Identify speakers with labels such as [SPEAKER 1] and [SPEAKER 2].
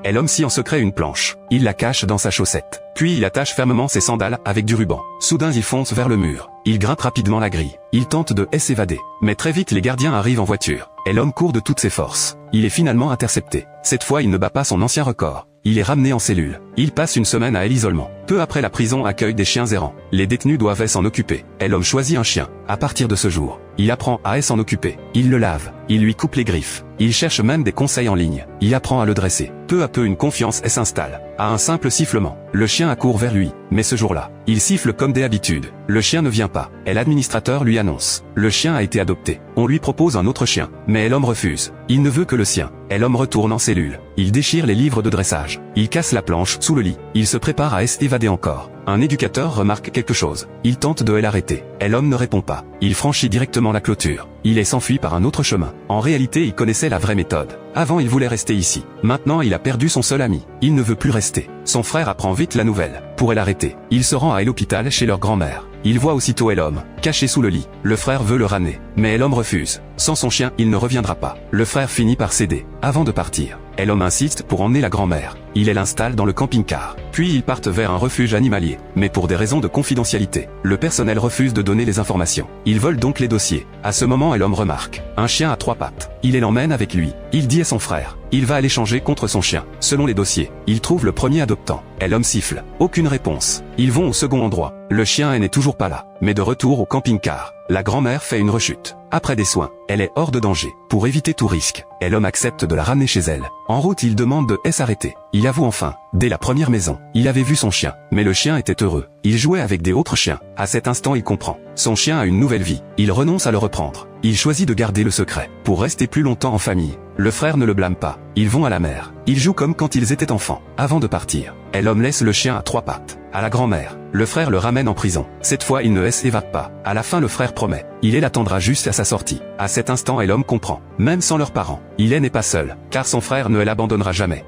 [SPEAKER 1] Elhomme scie en secret une planche. Il la cache dans sa chaussette. Puis il attache fermement ses sandales avec du ruban. Soudain il fonce vers le mur. Il grimpe rapidement la grille. Il tente de s'évader. Mais très vite les gardiens arrivent en voiture. Elhomme court de toutes ses forces. Il est finalement intercepté. Cette fois il ne bat pas son ancien record. Il est ramené en cellule. Il passe une semaine à l'isolement. Peu après la prison accueille des chiens errants. Les détenus doivent s'en occuper. Elhomme choisit un chien. À partir de ce jour, il apprend à s'en occuper. Il le lave. Il lui coupe les griffes. Il cherche même des conseils en ligne. Il apprend à le dresser. Peu à peu une confiance s'installe. À un simple sifflement, le chien accourt vers lui. Mais ce jour-là, il siffle comme d'habitude. Le chien ne vient pas. Et l'administrateur lui annonce. Le chien a été adopté. On lui propose un autre chien. Mais Elhomme refuse. Il ne veut que le sien. Elhomme retourne en cellule. Il déchire les livres de dressage. Il casse la planche sous le lit. Il se prépare à s'évader encore. Un éducateur remarque quelque chose. Il tente de l'arrêter. Elhomme ne répond pas. Il franchit directement la clôture. Il s'enfuit par un autre chemin. En réalité, il connaissait la vraie méthode. Avant, il voulait rester ici. Maintenant, il a perdu son seul ami. Il ne veut plus rester. Son frère apprend vite la nouvelle. Pour l'arrêter, il se rend à l'hôpital chez leur grand-mère. Il voit aussitôt Elhomme, caché sous le lit. Le frère veut le ramener. Mais Elhomme refuse. Sans son chien, il ne reviendra pas. Le frère finit par céder. Avant de partir, Elhomme insiste pour emmener la grand-mère. Il l'installe dans le camping-car. Puis ils partent vers un refuge animalier. Mais pour des raisons de confidentialité, le personnel refuse de donner les informations. Ils volent donc les dossiers. À ce moment, Elhomme remarque un chien à 3 pattes. Il l'emmène avec lui. Il dit à son frère. Il va l'échanger contre son chien. Selon les dossiers, il trouve le premier adoptant. Elhomme siffle. Aucune réponse. Ils vont au second endroit. Le chien n'est toujours pas là. Mais de retour au camping-car, la grand-mère fait une rechute. Après des soins, elle est hors de danger. Pour éviter tout risque, Elhomme accepte de la ramener chez elle. En route, il demande de s'arrêter. Il avoue enfin, dès la première maison, il avait vu son chien. Mais le chien était heureux. Il jouait avec des autres chiens. À cet instant, il comprend. Son chien a une nouvelle vie. Il renonce à le reprendre. Il choisit de garder le secret. Pour rester plus longtemps en famille. Le frère ne le blâme pas. Ils vont à la mer. Ils jouent comme quand ils étaient enfants. Avant de partir, Elhomme laisse le chien à 3 pattes. À la grand-mère, le frère le ramène en prison. Cette fois, il ne s'évade pas. À la fin, le frère promet. Il l'attendra juste à sa sortie. À cet instant, Elhomme comprend. Même sans leurs parents, il n'est pas seul. Car son frère ne l'abandonnera jamais.